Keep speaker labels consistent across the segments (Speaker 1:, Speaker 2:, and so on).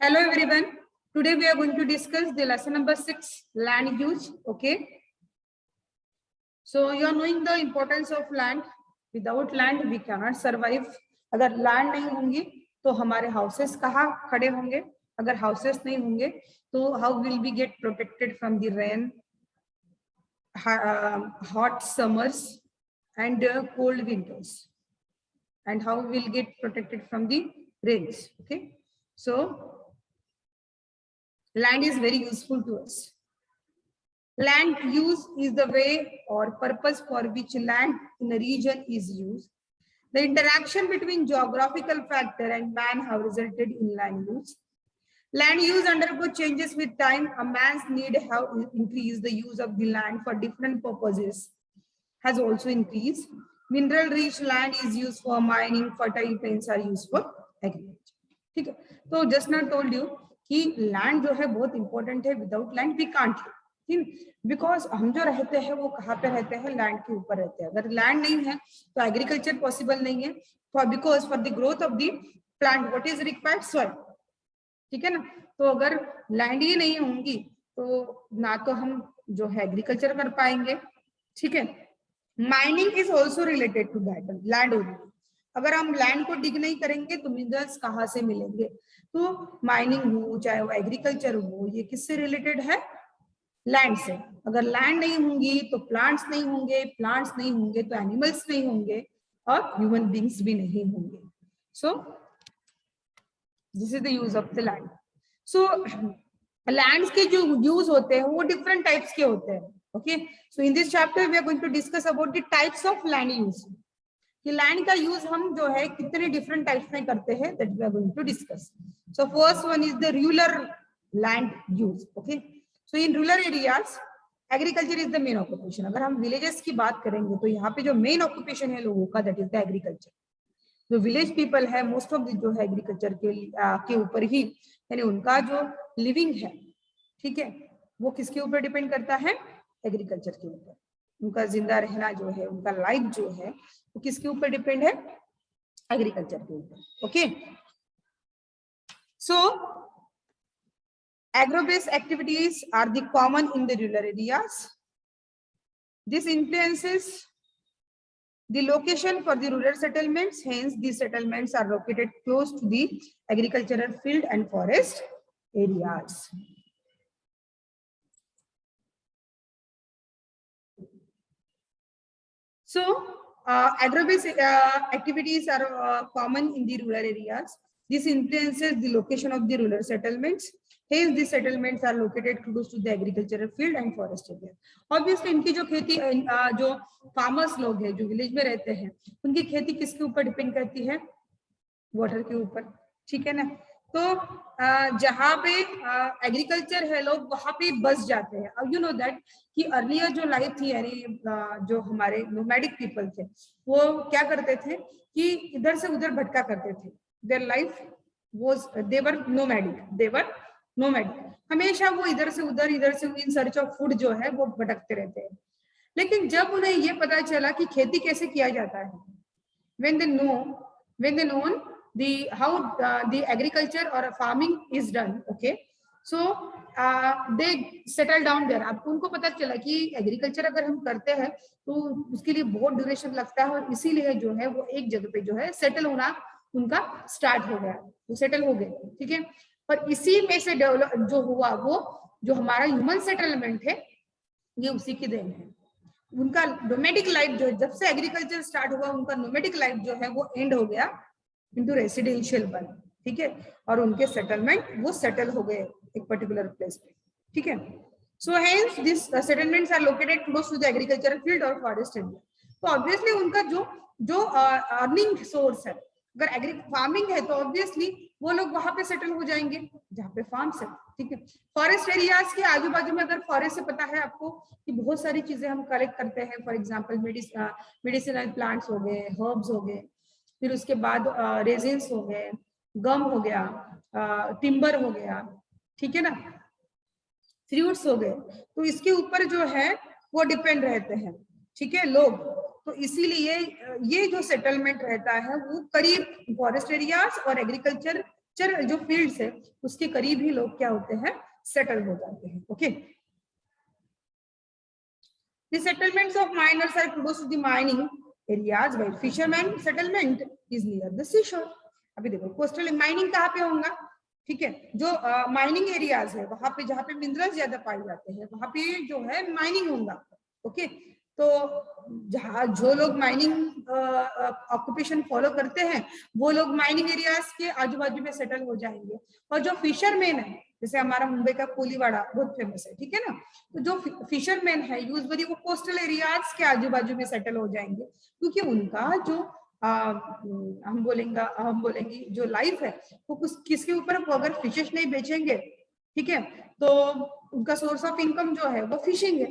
Speaker 1: Hello everyone. Today we are going to discuss the lesson number 6, land use. Okay. So you are knowing the importance of land. Without land we cannot survive. अगर land नहीं होंगी तो हमारे houses कहाँ खड़े होंगे? अगर houses नहीं होंगे तो how will we get protected from the rain, hot summers and cold winters? And how will get protected from the rains? Okay. So land is very useful to us. Land use is the way or purpose for which land in a region is used. The interaction between geographical factor and man have resulted in land use. Land use undergo changes with time. A man's need have increased. The use of the land for different purposes has also increased. Mineral rich land is used for mining. Fertile plains are used for agriculture. ठीक है, तो just now told you कि land जो है बहुत important है. Without land we can't live, because हम जो रहते हैं वो कहाँ पे रहते हैं? लैंड के ऊपर रहते हैं. अगर लैंड नहीं है तो एग्रीकल्चर पॉसिबल नहीं है. Because for the growth of the plant what is required? Soil. ठीक है ना. तो अगर लैंड ही नहीं होंगी तो ना तो हम जो है एग्रीकल्चर कर पाएंगे. ठीक है. Mining is also related to that land only. अगर हम लैंड को डिग नहीं करेंगे तो मिनरल्स कहाँ से मिलेंगे? तो माइनिंग हो चाहे वो एग्रीकल्चर हो, ये किससे रिलेटेड है? लैंड से. अगर लैंड नहीं होंगी तो प्लांट्स नहीं होंगे, प्लांट्स नहीं होंगे तो एनिमल्स नहीं होंगे और ह्यूमन बींग्स भी नहीं होंगे. So this is the use of the land. So lands के जो यूज होते हैं वो डिफरेंट टाइप्स के होते हैं. Okay, so in this chapter we are going to discuss about the types of land use. कि लैंड का यूज हम जो है कितने डिफरेंट टाइप्स में करते हैं, that we are going to discuss. So first one is the rural land use. Okay, so in rural areas agriculture is the main occupation. अगर हम विलेजेस की बात करेंगे तो यहाँ पे जो मेन ऑक्यूपेशन है लोगों का, दैट इज द एग्रीकल्चर. जो विलेज पीपल है मोस्ट ऑफ द जो है एग्रीकल्चर के ऊपर ही, यानी उनका जो लिविंग है, ठीक है, वो किसके ऊपर डिपेंड करता है? एग्रीकल्चर के ऊपर. उनका जिंदा रहना जो है, उनका लाइफ जो है वो किसके ऊपर डिपेंड है? एग्रीकल्चर के ऊपर. Okay, so agro-based activities are the common in the rural areas. This influences the location for the rural settlements. Hence, these settlements are located close to the agricultural field and forest areas. So, agro-based activities are common in the rural areas. This influences the location of the rural settlements. Hence, these settlements are located close to the agricultural field and forest area. Obviously, इनकी जो खेती जो farmers लोग हैं जो village में रहते हैं, उनकी खेती किसके ऊपर डिपेंड करती है? वाटर के ऊपर. ठीक है ना. तो जहाँ पे एग्रीकल्चर है लोग वहां पे बस जाते हैं. अब यू नो दैट कि अर्लियर जो लाइफ थी, यानी जो हमारे नोमैडिक पीपल थे, वो क्या करते थे कि इधर से उधर भटका करते थे. Their life was their nomadic. हमेशा वो इधर से उधर इन सर्च ऑफ फूड जो है वो भटकते रहते हैं. लेकिन जब उन्हें ये पता चला कि खेती कैसे किया जाता है, when they know how the agriculture or farming is done, okay, so they settle down there. अब उनको पता चला कि एग्रीकल्चर अगर हम करते हैं तो उसके लिए बहुत ड्यूरेशन लगता है और इसीलिए जो है वो एक जगह पे जो है सेटल होना उनका स्टार्ट हो गया, वो सेटल हो गए. ठीक है. और इसी में से डेवलप जो हुआ वो जो हमारा ह्यूमन सेटलमेंट है, ये उसी की देन है. उनका नोमैडिक लाइफ जो है, जब से एग्रीकल्चर स्टार्ट हुआ उनका नोमैडिक लाइफ जो है वो एंड हो गया इनटू रेसिडेंशियल वन. ठीक है. और उनके सेटलमेंट वो सेटल हो गए एक पर्टिकुलर प्लेस पे. ठीक है. So hence this settlements are located close to the agricultural field और फॉरेस्ट एरिया. तो ऑब्वियसली उनका जो अर्निंग सोर्स है, अगर एग्री फार्मिंग है तो ऑब्वियसली वो लोग वहां पे सेटल हो जाएंगे जहाँ पे फार्म्स है. ठीक है. फॉरेस्ट एरियाज के आजू बाजू में, अगर फॉरेस्ट से पता है आपको कि बहुत सारी चीजें हम कलेक्ट करते हैं. फॉर एग्जांपल मेडिसिनल प्लांट्स हो गए, हर्ब्स हो गए, फिर उसके बाद रेजिन्स हो गए, गम हो गया, टिम्बर हो गया. ठीक है ना. फ्रूट्स हो गए. तो इसके ऊपर जो है वो डिपेंड रहते हैं. ठीक है, लोग. तो इसीलिए ये जो सेटलमेंट रहता है वो करीब फॉरेस्ट एरियाज और एग्रीकल्चर जो फील्ड्स है उसके करीब ही लोग क्या होते हैं, सेटल हो जाते हैं। Okay, the settlements of miners are close to the mining areas, while fisherman settlement is near the seashore. अभी देखो कोस्टल माइनिंग कहाँ पे होगा, ठीक है, जो माइनिंग एरियाज है वहां पे जहाँ पे मिनरल्स ज्यादा पाए जाते हैं वहां पे जो है माइनिंग होगा। ओके, तो जहाँ जो लोग माइनिंग ऑक्यूपेशन फॉलो करते हैं वो लोग माइनिंग एरियाज के आजू बाजू में सेटल हो जाएंगे। और जो फिशरमैन है, जैसे हमारा मुंबई का कोलीवाड़ा बहुत फेमस है, ठीक है ना, तो जो फिशरमैन है यूजुअली वो कोस्टल एरियाज के आजू बाजू में सेटल हो जाएंगे, क्योंकि उनका जो हम बोलेंगे जो लाइफ है वो कुछ किसके ऊपर, वो अगर फिशेस नहीं बेचेंगे, ठीक है, तो उनका सोर्स ऑफ इनकम जो है वो फिशिंग है।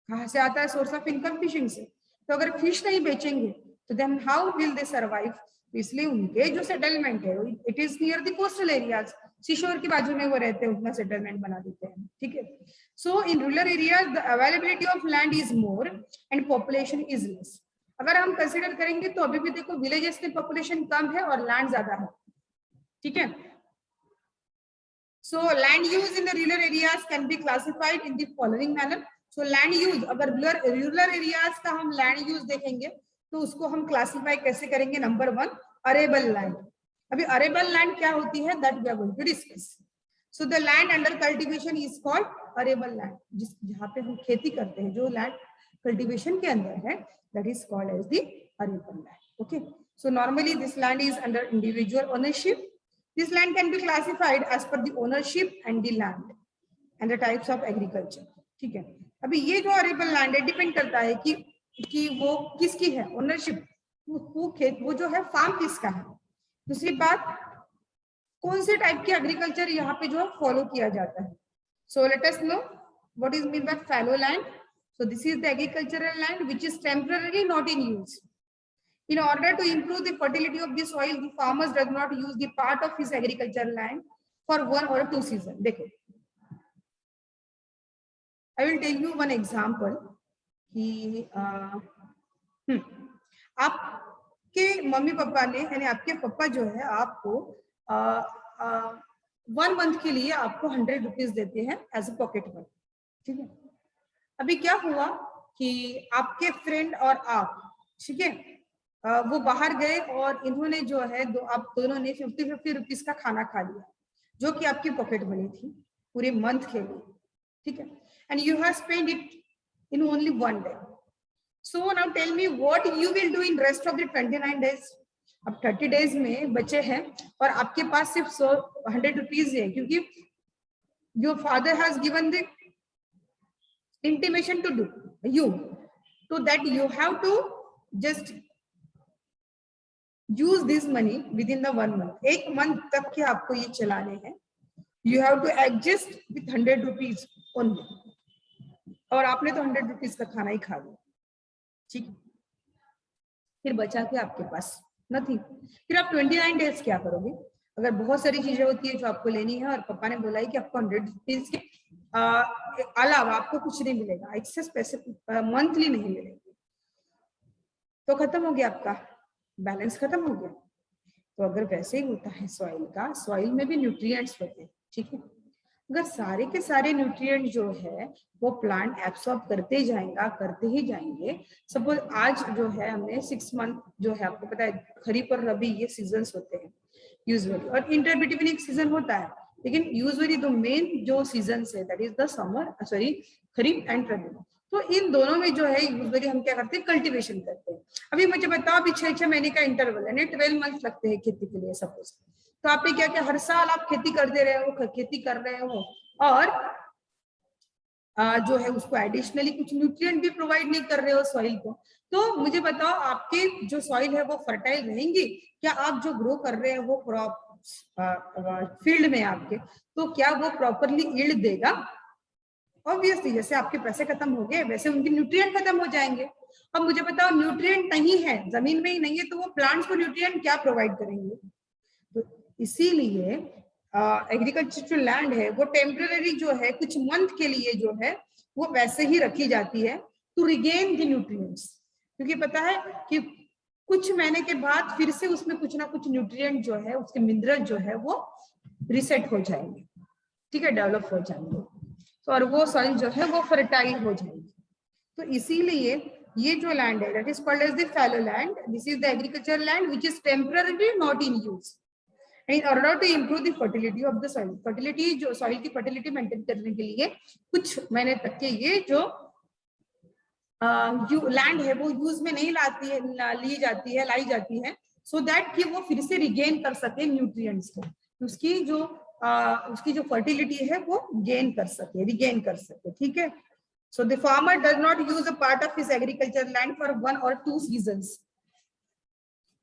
Speaker 1: कहाँ से आता है सोर्स ऑफ इनकम? फिशिंग से। तो अगर फिश नहीं बेचेंगे तो then how will they survive? इसलिए उनके जो सेटलमेंट है it is near the coastal areas, seashore के बाजू में वो रहते हैं, उतना सेटलमेंट बना देते हैं, ठीक है। So in rural areas the availability of land is more and population is less. अगर हम कंसिडर करेंगे तो अभी भी देखो विलेजेस में पॉपुलेशन कम है और लैंड ज्यादा है, ठीक है। So land use in the rural areas can be classified in the following manner. So land use, अगर रूरल एरियाज का हम लैंड यूज देखेंगे तो उसको हम क्लासिफाई कैसे करेंगे? Number 1, arable land. अभी अरेबल लैंड क्या होती है, that we are going to discuss. So the land under cultivation is called arable land. जहाँ पे हम खेती करते हैं, जो लैंड कल्टीवेशन के अंदर है, that is called as the arable land. Okay, so normally this land is under individual ownership. This land can be classified as per the ownership and the land and the types of agriculture. ठीक है, अभी ये जो arable land है depend करता है कि वो किसकी है, ओनरशिप, वो जो है फार्म किसका है। दूसरी बात, कौन से टाइप की एग्रीकल्चर यहाँ पे जो है फॉलो किया जाता है। So let us know what is mean by fallow land. So this is the agricultural land which is temporarily not in use. In order to improve the fertility of the soil, the farmers does not use the part of his agricultural land for 1 or 2 seasons. देखो, I will tell you one example कि आपके mummy papa ने, यानी आपके पापा जो है आपको 1 मंथ के लिए आपको 100 रुपीज देते हैं एज ए पॉकेट मनी, ठीक है। अभी क्या हुआ कि आपके फ्रेंड और आप, ठीक है, वो बाहर गए और इन्होंने जो है आप दोनों ने 50 रुपीज का खाना खा लिया, जो कि आपकी पॉकेट मनी थी पूरे मंथ के लिए, ठीक है, and you have spend it in only 1 day. So now tell me what you will do in rest of the 29 days. अब 30 डेज में बचे हैं और आपके पास सिर्फ 100 रुपीज है, क्योंकि your father has given the intimation to do you, so that you have to just use this money within the 1 month. 1 month तक के आपको ये चलाने हैं। You have to adjust with 100 rupees only. और आपने तो 100 रुपीज का खाना ही खा लिया, ठीक है, फिर बचा के आपके पास नथिंग। फिर आप 29 डेज क्या करोगे? अगर बहुत सारी चीजें होती है जो आपको लेनी है और पापा ने बोला है कि आपको 100 रुपीज के अलावा आपको कुछ नहीं मिलेगा, एक्सेस पैसे मंथली नहीं मिलेंगे, तो खत्म हो गया आपका बैलेंस, खत्म हो गया। तो अगर वैसे ही होता है सॉइल का, सॉइल में भी न्यूट्रिएंट्स होते हैं, ठीक है, अगर सारे के सारे न्यूट्रिएंट जो है वो प्लांट एब्सॉर्ब करते ही जाएंगे। सपोज आज जो है हमने 6 मंथ जो है, आपको पता है खरीफ और रबी ये सीजन्स होते हैं यूजुअली, और इंटर बिटवीन एक सीजन होता है, लेकिन यूजुअली द मेन जो सीजन है that is the summer, sorry kharif and rabi. तो इन दोनों में जो है यूजुअली हम क्या करते हैं, कल्टीवेशन करते हैं। अभी मुझे बताओ, अभी 6 महीने का इंटरवल है, 12 मंथ लगते हैं खेती के लिए सपोज, तो आपने क्या क्या हर साल आप खेती करते रहे हो, खेती कर रहे हो, और जो है उसको एडिशनली कुछ न्यूट्रिएंट भी प्रोवाइड नहीं कर रहे हो सॉइल को। तो मुझे बताओ आपके जो सॉइल है वो फर्टाइल रहेंगी क्या? आप जो ग्रो कर रहे हो फील्ड में आपके, तो क्या वो प्रॉपरली यील्ड देगा? ऑब्वियसली जैसे आपके पैसे खत्म हो गए वैसे उनके न्यूट्रिएंट खत्म हो जाएंगे। अब मुझे बताओ न्यूट्रिएंट नहीं है, जमीन में ही नहीं है, तो वो प्लांट्स को न्यूट्रिएंट क्या प्रोवाइड करेंगे? तो इसीलिए एग्रीकल्चरल लैंड है वो टेम्पररी जो है कुछ मंथ के लिए जो है वो वैसे ही रखी जाती है टू रिगेन द न्यूट्रिएंट्स, क्योंकि पता है कि कुछ महीने के बाद फिर से उसमें कुछ ना कुछ न्यूट्रिएंट जो है, उसके मिनरल जो है वो रिसेट हो जाएंगे, ठीक है, डेवलप हो जाएंगे, तो और वो सॉइल जो है वो फर्टाइल हो जाएगी। तो इसीलिए ये जो लैंड है, that is called as the fallow land. This is the agriculture land which is temporarily not in use. In order to improve the fertility of the soil, fertility जो soil की fertility maintain करने के लिए कुछ महीने तक के ये जो लैंड है वो यूज में नहीं लाई जाती है, सो दैट कि वो फिर से रिगेन कर सके न्यूट्रिएंट्स को, उसकी जो फर्टिलिटी है वो गेन कर सके, रिगेन कर सके, ठीक है. So the farmer does not use a part of his agriculture land for 1 or 2 seasons.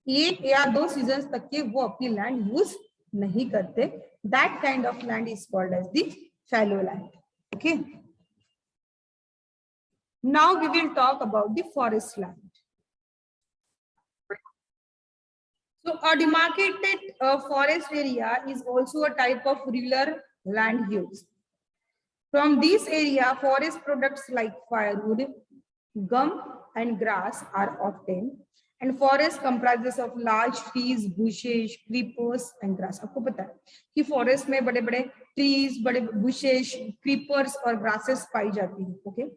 Speaker 1: 1 या 2 सीजन्स तक के वो अपनी लैंड यूज नहीं करते. That kind of land is called as the fallow land. Okay, now we will talk about the forest land. So a demarcated forest area is also a type of rural land use. From this area, forest products like firewood, gum and grass are obtained, and forest comprises of large trees, bushes, creepers and grass. आपको पता है कि forest में बड़े बड़े trees, बड़े bushes, creepers और grasses पाई जाती है. Okay,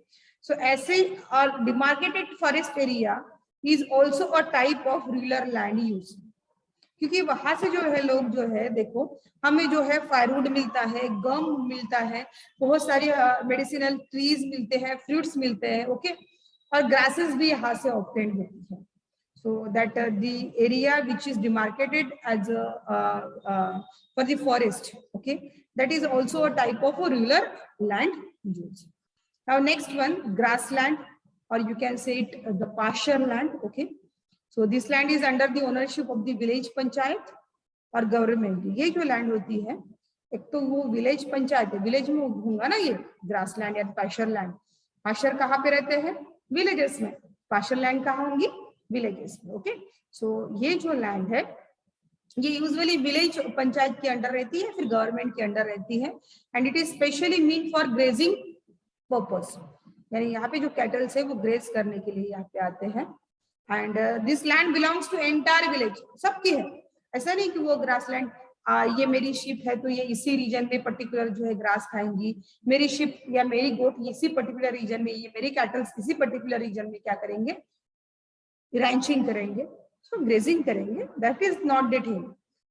Speaker 1: so ऐसे और demarcated forest area is also a type of rural land use. क्योंकि वहां से जो है लोग जो है, देखो हमें जो है फायरवुड मिलता है, गम मिलता है, बहुत सारी मेडिसिनल ट्रीज मिलते हैं, फ्रूट्स मिलते हैं. ओके, और ग्रासेस भी यहाँ से ऑब्टेन होती है. So that the area which is demarcated as for the forest, okay, that is also a type of rural land use. Now next one, grassland, और you can say it the pasture land. Okay, so this land is under the ownership of the village panchayat और government. ये जो land होती है, एक तो वो village panchayat है, विलेज में होगा ना ये ग्रास लैंड या पास्चर लैंड. पास्चर कहाँ पे रहते हैं? विलेजेस में. पास्चर लैंड कहाँ होंगी? विलेजेस में. ओके, सो ये जो लैंड है ये यूजुअली विलेज पंचायत के अंडर रहती है, फिर गवर्नमेंट के अंडर रहती है, and it is specially mean for grazing purpose. यानी यहाँ पे जो कैटल्स है वो ग्रेज करने के लिए यहाँ पे आते हैं. And this land belongs to entire village. सबकी है, ऐसा नहीं कि वो ग्रासलैंड ये मेरी शिप है तो ये इसी रीजन में पर्टिकुलर जो है ग्रास खाएंगी, मेरी शिप या मेरी गोट इसी पर्टिकुलर रीजन में, ये मेरी कैटल्स इसी पर्टिकुलर रीजन में क्या करेंगे? रैंचिंग करेंगे, सो ग्रेजिंग करेंगे. That is not the thing.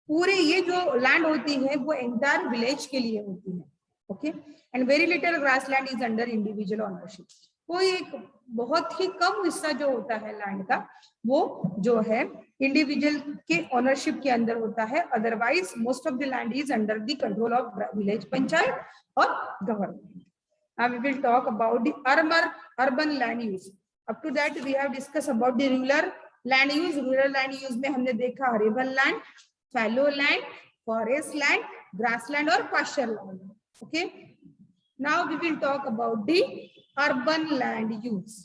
Speaker 1: पूरे ये जो लैंड होती है वो एंटायर विलेज के लिए होती है. Okay, and very little grassland is under individual ownership. कोई एक बहुत ही कम हिस्सा जो होता है लैंड का वो जो है इंडिविजुअल के ओनरशिप के अंदर होता है. Otherwise most of the land is under the control of village panchayat और government. Now we will talk about the urban land use. Up to that we have discussed about the rural land use. Rural land use में हमने देखा arable land, fallow land, forest land, grassland और pasture land. Okay. Now we will talk about the urban land use.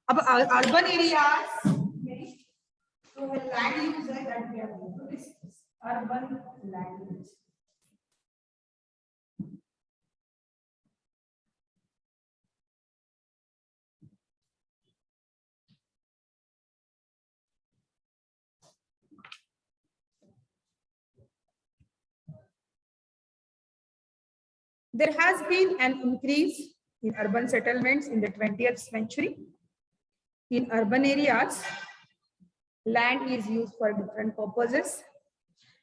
Speaker 1: अब urban areas में जो है land use है that we are going to discuss. Urban land use. There has been an increase in urban settlements in the 20th century. In urban areas, land is used for different purposes.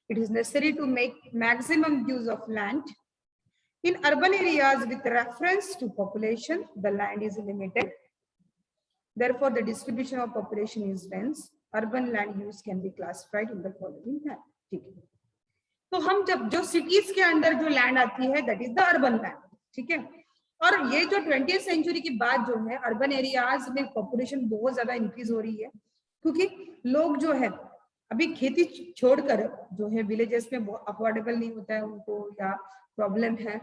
Speaker 1: It is necessary to make maximum use of land. In urban areas, with reference to population, the land is limited. Therefore, the distribution of population is dense. Urban land use can be classified in the following manner. तो हम जब जो cities के अंदर जो land आती है that is the urban land. ठीक है, और ये जो 20th सेंचुरी की बात जो है अर्बन एरियाज में पॉपुलेशन बहुत ज्यादा इंक्रीज हो रही है, क्योंकि लोग जो है अभी खेती छोड़कर जो है विलेजेस में अफोर्डेबल नहीं होता है उनको, या प्रॉब्लम है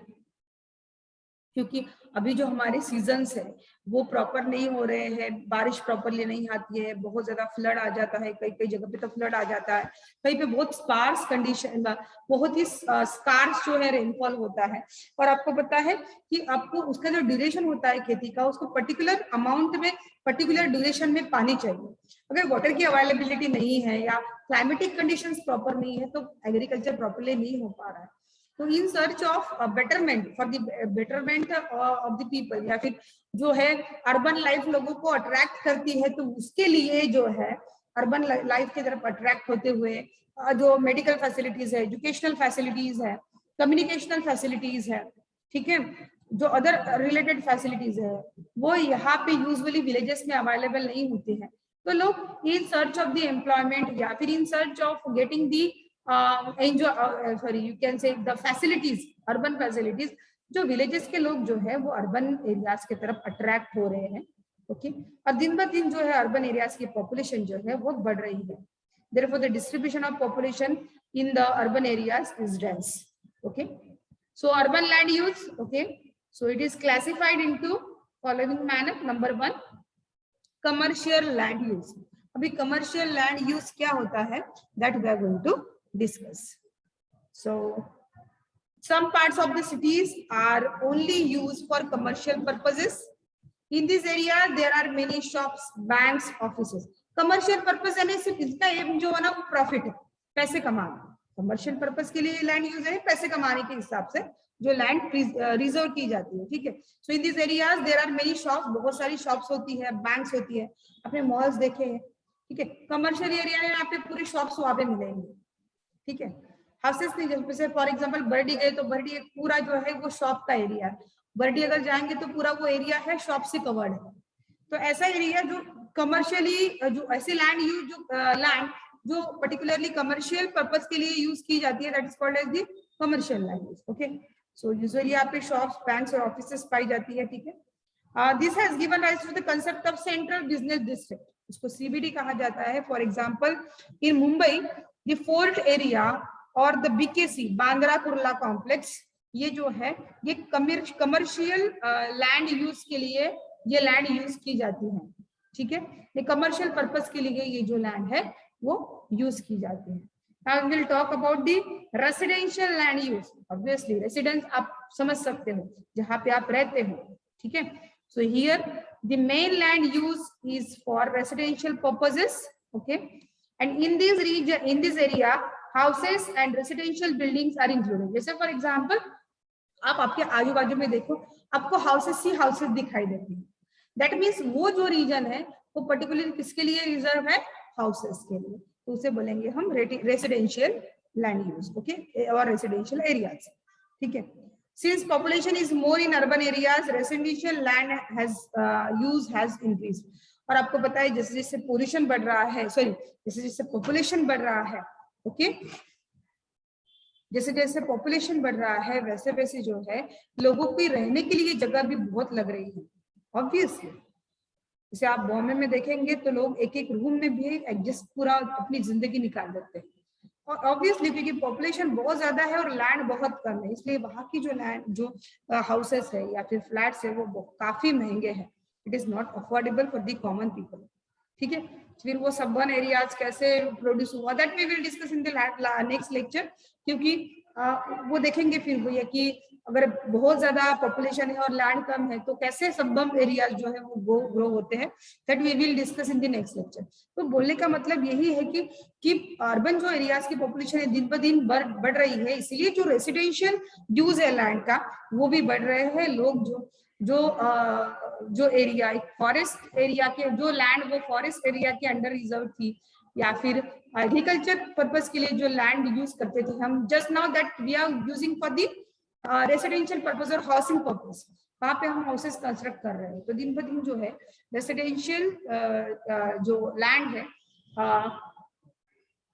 Speaker 1: क्योंकि अभी जो हमारे सीजन्स है वो प्रॉपर नहीं हो रहे हैं, बारिश प्रॉपरली नहीं आती है, बहुत ज्यादा फ्लड आ जाता है, कई कई जगह पे तो फ्लड आ जाता है, कहीं पे बहुत स्पार्स कंडीशन, बहुत ही स्कार्स जो है रेनफॉल होता है। और आपको पता है कि आपको उसका जो ड्यूरेशन होता है खेती का, उसको पर्टिकुलर अमाउंट में पर्टिकुलर ड्यूरेशन में पानी चाहिए। अगर वाटर की अवेलेबिलिटी नहीं है या क्लाइमेटिक कंडीशंस प्रॉपर नहीं है तो एग्रीकल्चर प्रॉपरली नहीं हो पा रहा है। तो in search of betterment for the betterment of the people, या फिर जो है अर्बन लाइफ लोगों को अट्रैक्ट करती है, तो उसके लिए जो है अर्बन लाइफ की तरफ अट्रैक्ट होते हुए जो मेडिकल फैसिलिटीज है, एजुकेशनल फैसिलिटीज है, कम्युनिकेशनल फैसिलिटीज है, ठीक है, जो अदर रिलेटेड फैसिलिटीज है, वो यहाँ पे यूजुअली विलेजेस में अवेलेबल नहीं होती है। तो लोग in search of the employment या फिर in search of getting the sorry you can से द फैसिलिटीज, अर्बन फैसिलिटीज, जो विलेजेस के लोग जो है वो अर्बन एरियाज की तरफ अट्रैक्ट हो रहे हैं। ओके, और दिन ब दिन जो है अर्बन एरियाज की पॉपुलेशन जो है वो बढ़ रही है। Therefore, the distribution of population in the urban areas is dense. Okay, so urban land use. Okay, so it is classified into following manner. Number one, commercial land use. अभी commercial land use क्या होता है, that we are going to discuss. So some parts of the cities are only used for commercial purposes. In this area there are many shops, banks, offices. Commercial purpose यानी सिर्फ इसका M जो है ना वो प्रॉफिट है, पैसे कमाना। कमर्शियल पर्पस के लिए लैंड यूज है पैसे कमाने के हिसाब से जो लैंड रिजर्व की जाती है, ठीक है। So in this areas there are many shops, बहुत सारी शॉप्स होती है, बैंक्स होती है, अपने मॉल्स देखे हैं, ठीक है। कमर्शियल एरिया में आप पूरे शॉप्स वहां पे मिलेंगे, ठीक है। हाउसेस नहीं, जैसे फॉर एग्जाम्पल बर्डी गए तो बर्डी एक पूरा जो है वो शॉप का एरिया है, बर्डी अगर जाएंगे तो पूरा वो एरिया है शॉप से कवर्ड है। तो ऐसा एरिया जो कमर्शियली, जो ऐसे लैंड यूज, जो लैंड जो पर्टिकुलरली कमर्शियल पर्पस के लिए यूज की जाती है, that is called as the commercial land use. Okay, so usually यहाँ पे शॉप्स, बैंक्स और ऑफिसेस पाई जाती है, ठीक है। This has given rise to the concept of central business district, इसको सीबीडी कहा जाता है। For example in Mumbai the Fort area और the BKC, Bandra Kurla Complex, ये जो है ये कमर्शियल लैंड यूज के लिए ये लैंड यूज की जाती है, ठीक है। ये कमर्शियल पर्पस के लिए ये जो लैंड है वो यूज की जाती है। Now we will talk about the residential land use. Obviously, residence आप समझ सकते हो जहाँ पे आप रहते हो, ठीक है। So here the main land use is for residential purposes, okay. And in this region, in this area, houses and residential buildings are included. जैसे for example, आप आपके आजू बाजू में देखो, आपको हाउसेस ही हाउसेस दिखाई देती है। दैट मीन्स वो जो रीजन है वो पर्टिकुलरली किसके लिए रिजर्व है, हाउसेस के लिए, तो उसे बोलेंगे हम रेसिडेंशियल लैंड यूज, ओके, और रेसिडेंशियल एरियाज, ठीक है। Since population is more in urban areas, residential land has use has increased. और आपको पता है जैसे जैसे पोल्यूशन बढ़ रहा है, सॉरी जैसे जैसे पॉपुलेशन बढ़ रहा है, ओके, जैसे जैसे पॉपुलेशन बढ़ रहा है वैसे वैसे जो है लोगों की रहने के लिए जगह भी बहुत लग रही है। ऑब्वियसली जैसे आप बॉम्बे में देखेंगे तो लोग एक एक रूम में भी एडजस्ट पूरा अपनी जिंदगी निकाल देते हैं, और ऑब्वियसली क्योंकि पॉपुलेशन बहुत ज्यादा है और लैंड बहुत कम है, इसलिए वहां की जो लैंड, जो हाउसेस है या फिर फ्लैट्स है वो काफी महंगे हैं। It is not affordable for the common people, ठीक है। फिर वो सबवन एरियाज कैसे प्रोड्यूस हुआ, that we will discuss in the next lecture, क्योंकि वो देखेंगे फिर वो ये कि अगर बहुत ज्यादा पॉपुलेशन है और लैंड कम है तो कैसे सबवन एरियाज जो है वो ग्रो होते हैं, that we will discuss in the next lecture. तो बोलने का मतलब यही है कि अर्बन जो एरियाज की पॉपुलेशन है दिन ब दिन बढ़ रही है, इसलिए जो रेसिडेंशियल यूज है लैंड का वो भी बढ़ रहे हैं। लोग जो एरिया फॉरेस्ट एरिया के, जो लैंड वो फॉरेस्ट एरिया के अंडर रिजर्व थी या फिर एग्रीकल्चर पर्पस के लिए जो लैंड यूज करते थे हम, just now that we are using for the residential purpose और हाउसिंग पर्पस, वहां पे हम हाउसेस कंस्ट्रक्ट कर रहे हैं। तो दिन ब दिन जो है रेसिडेंशियल जो लैंड है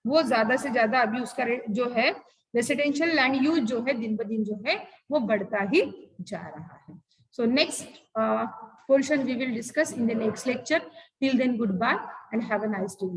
Speaker 1: वो ज्यादा से ज्यादा अभी उसका जो है रेसिडेंशियल लैंड यूज जो है दिन ब दिन जो है वो बढ़ता ही जा रहा है। So next portion we will discuss in the next lecture. Till then, goodbye and have a nice day.